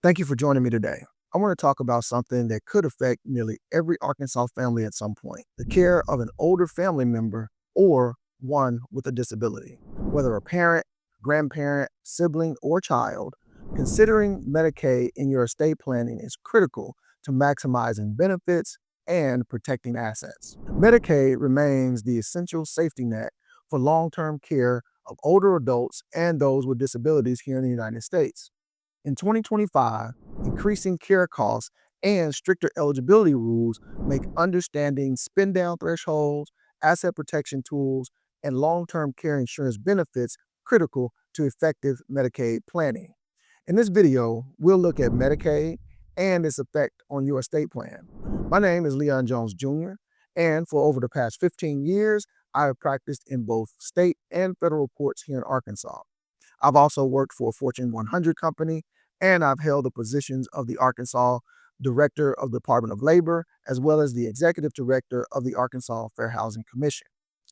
Thank you for joining me today. I want to talk about something that could affect nearly every Arkansas family at some point: the care of an older family member or one with a disability. Whether a parent, grandparent, sibling, or child, considering Medicaid in your estate planning is critical to maximizing benefits and protecting assets. Medicaid remains the essential safety net for long term care of older adults and those with disabilities here in the United States. In 2025, increasing care costs and stricter eligibility rules make understanding spin down thresholds, asset protection tools, and long term care insurance benefits critical to effective Medicaid planning. In this video, we'll look at Medicaid and its effect on your estate plan. My name is Leon Jones Jr., and for over the past 15 years, I have practiced in both state and federal courts here in Arkansas. I've also worked for a Fortune 100 company, and I've held the positions of the Arkansas Director of the Department of Labor, as well as the Executive Director of the Arkansas Fair Housing Commission.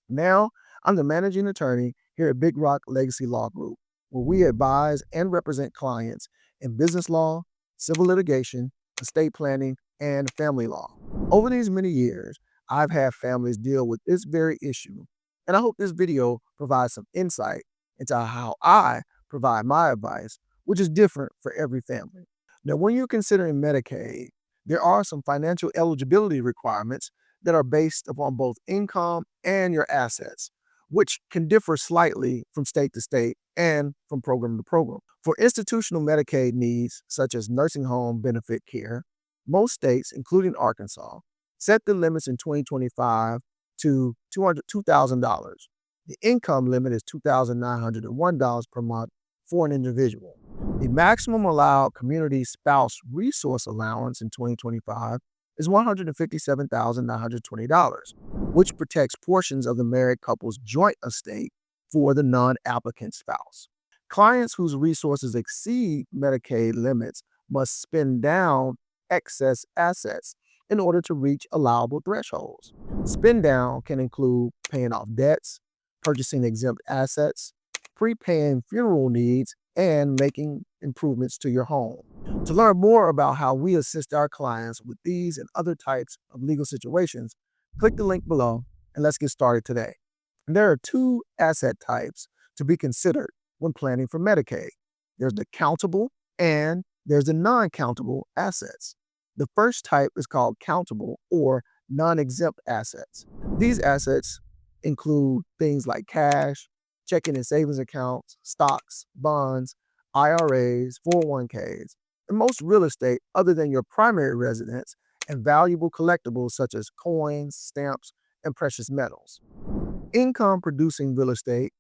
Now, I'm the managing attorney here at Big Rock Legacy Law Group, where we advise and represent clients in business law, civil litigation, estate planning, and family law. Over these many years, I've had families deal with this very issue, and I hope this video provides some insight into how I provide my advice, which is different for every family. Now, when you're considering Medicaid, there are some financial eligibility requirements that are based upon both income and your assets, which can differ slightly from state to state and from program to program. For institutional Medicaid needs, such as nursing home benefit care, most states, including Arkansas, set the limits in 2025 to $2,000. The income limit is $2,901 per month for an individual. The maximum allowed community spouse resource allowance in 2025 is $157,920, which protects portions of the married couple's joint estate for the non-applicant spouse. Clients whose resources exceed Medicaid limits must spend down excess assets in order to reach allowable thresholds. Spend down can include paying off debts, purchasing exempt assets, prepaying funeral needs, and making improvements to your home. To learn more about how we assist our clients with these and other types of legal situations, click the link below and let's get started today. There are two asset types to be considered when planning for Medicaid. There's the countable and there's the non-countable assets. The first type is called countable or non-exempt assets. These assets include things like cash, checking and savings accounts, stocks, bonds, IRAs, 401ks, and most real estate other than your primary residence, and valuable collectibles such as coins, stamps, and precious metals. Income producing real estate,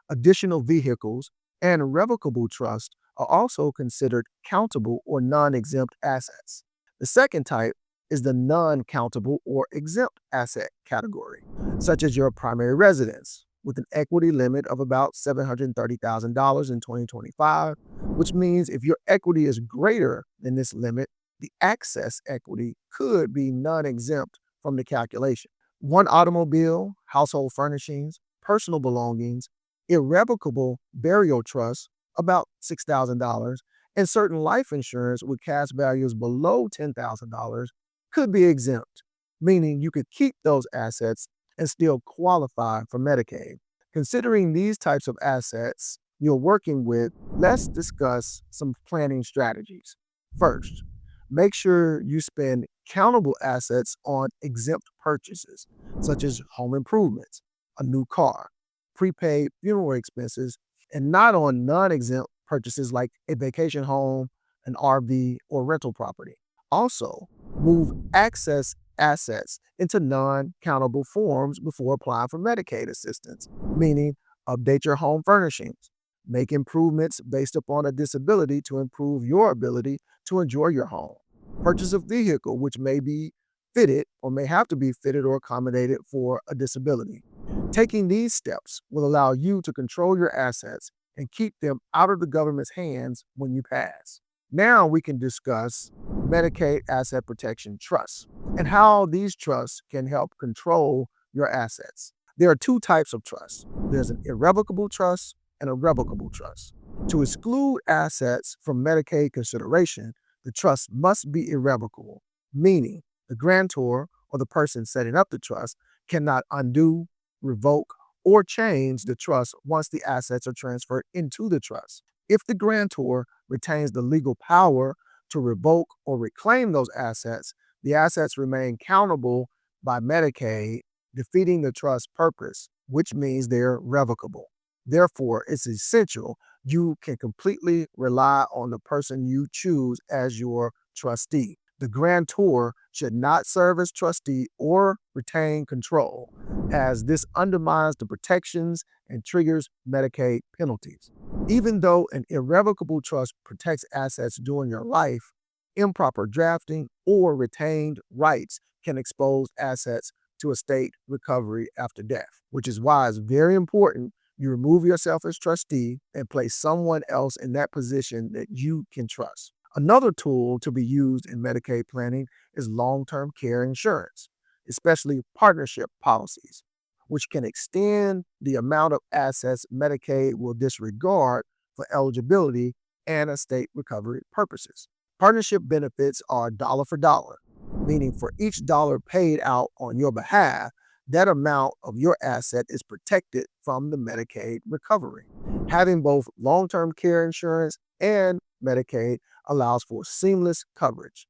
additional vehicles, and revocable trust are also considered countable or non-exempt assets. The second type is the non-countable or exempt asset category, such as your primary residence, with an equity limit of about $730,000 in 2025, which means if your equity is greater than this limit, the excess equity could be non-exempt from the calculation. One automobile, household furnishings, personal belongings, irrevocable burial trusts, about $6,000, and certain life insurance with cash values below $10,000 could be exempt, meaning you could keep those assets and still qualify for Medicaid. Considering these types of assets you're working with, let's discuss some planning strategies. First, make sure you spend countable assets on exempt purchases, such as home improvements, a new car, prepaid funeral expenses, and not on non-exempt purchases like a vacation home, an RV, or rental property. Also, move excess assets into non-countable forms before applying for Medicaid assistance, meaning update your home furnishings, make improvements based upon a disability to improve your ability to enjoy your home, purchase a vehicle which may be fitted or may have to be fitted or accommodated for a disability. Taking these steps will allow you to control your assets and keep them out of the government's hands when you pass. Now we can discuss Medicaid Asset Protection Trusts and how these trusts can help control your assets. There are two types of trusts. There's an irrevocable trust and irrevocable trust. To exclude assets from Medicaid consideration, the trust must be irrevocable, meaning the grantor or the person setting up the trust cannot undo, revoke, or change the trust once the assets are transferred into the trust. If the grantor retains the legal power to revoke or reclaim those assets, the assets remain countable by Medicaid, defeating the trust purpose, which means they're revocable. Therefore, it's essential you can completely rely on the person you choose as your trustee. The grantor should not serve as trustee or retain control, as this undermines the protections and triggers Medicaid penalties. Even though an irrevocable trust protects assets during your life, improper drafting or retained rights can expose assets to estate recovery after death, which is why it's very important you remove yourself as trustee and place someone else in that position that you can trust. Another tool to be used in Medicaid planning is long-term care insurance, especially partnership policies, which can extend the amount of assets Medicaid will disregard for eligibility and estate recovery purposes. Partnership benefits are dollar for dollar, meaning for each dollar paid out on your behalf, that amount of your asset is protected from the Medicaid recovery. Having both long-term care insurance and Medicaid allows for seamless coverage.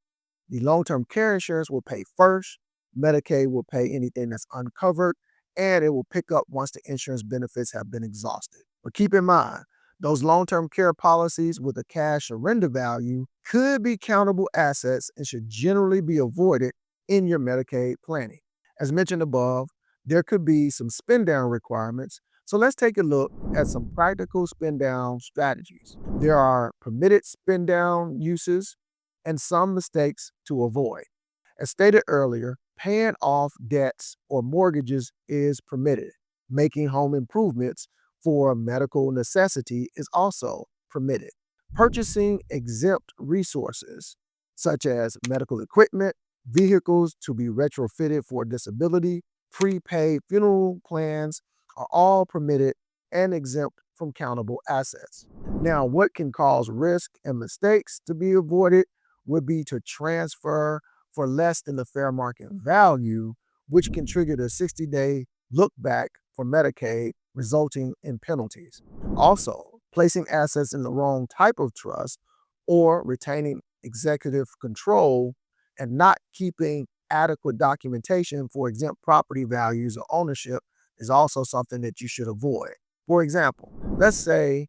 The long-term care insurance will pay first, Medicaid will pay anything that's uncovered, and it will pick up once the insurance benefits have been exhausted. But keep in mind, those long-term care policies with a cash surrender value could be countable assets and should generally be avoided in your Medicaid planning. As mentioned above, there could be some spend-down requirements, so let's take a look at some practical spend-down strategies. There are permitted spend-down uses and some mistakes to avoid. As stated earlier, paying off debts or mortgages is permitted. Making home improvements for a medical necessity is also permitted. Purchasing exempt resources, such as medical equipment, vehicles to be retrofitted for disability, prepaid funeral plans, are all permitted and exempt from countable assets. Now, what can cause risk and mistakes to be avoided would be to transfer for less than the fair market value, which can trigger the 60-day look back for Medicaid, resulting in penalties. Also, placing assets in the wrong type of trust or retaining executive control and not keeping adequate documentation for exempt property values or ownership is also something that you should avoid. For example, let's say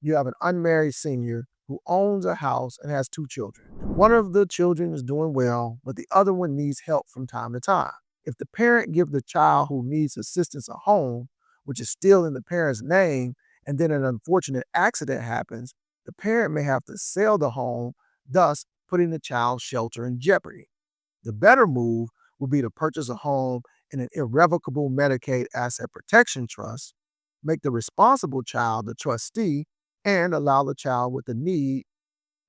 you have an unmarried senior who owns a house and has 2 children. One of the children is doing well, but the other one needs help from time to time. If the parent gives the child who needs assistance a home, which is still in the parent's name, and then an unfortunate accident happens, the parent may have to sell the home, thus putting the child's shelter in jeopardy. The better move would be to purchase a home in an irrevocable Medicaid asset protection trust, make the responsible child the trustee, and allow the child with the need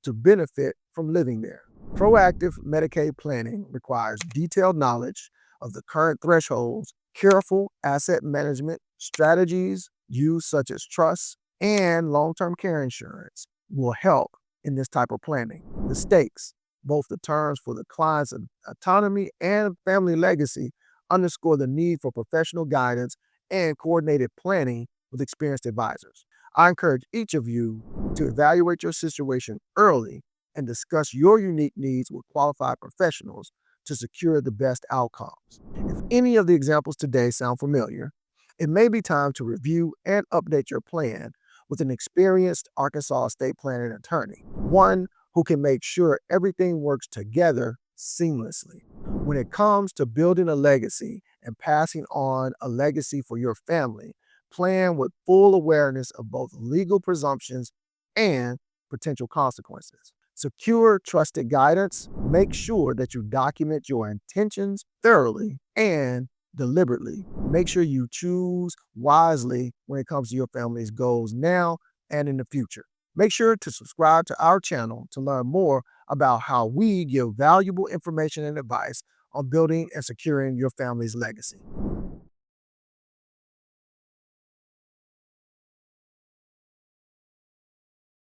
to benefit from living there. Proactive Medicaid planning requires detailed knowledge of the current thresholds, careful asset management strategies used such as trusts and long-term care insurance will help in this type of planning. The stakes, both the terms for the client's autonomy and family legacy, underscore the need for professional guidance and coordinated planning with experienced advisors. I encourage each of you to evaluate your situation early and discuss your unique needs with qualified professionals to secure the best outcomes. If any of the examples today sound familiar, it may be time to review and update your plan with an experienced Arkansas estate planning attorney, one who can make sure everything works together seamlessly. When it comes to building a legacy and passing on a legacy for your family, plan with full awareness of both legal presumptions and potential consequences. Secure trusted guidance. Make sure that you document your intentions thoroughly and deliberately. Make sure you choose wisely when it comes to your family's goals now and in the future. Make sure to subscribe to our channel to learn more about how we give valuable information and advice on building and securing your family's legacy.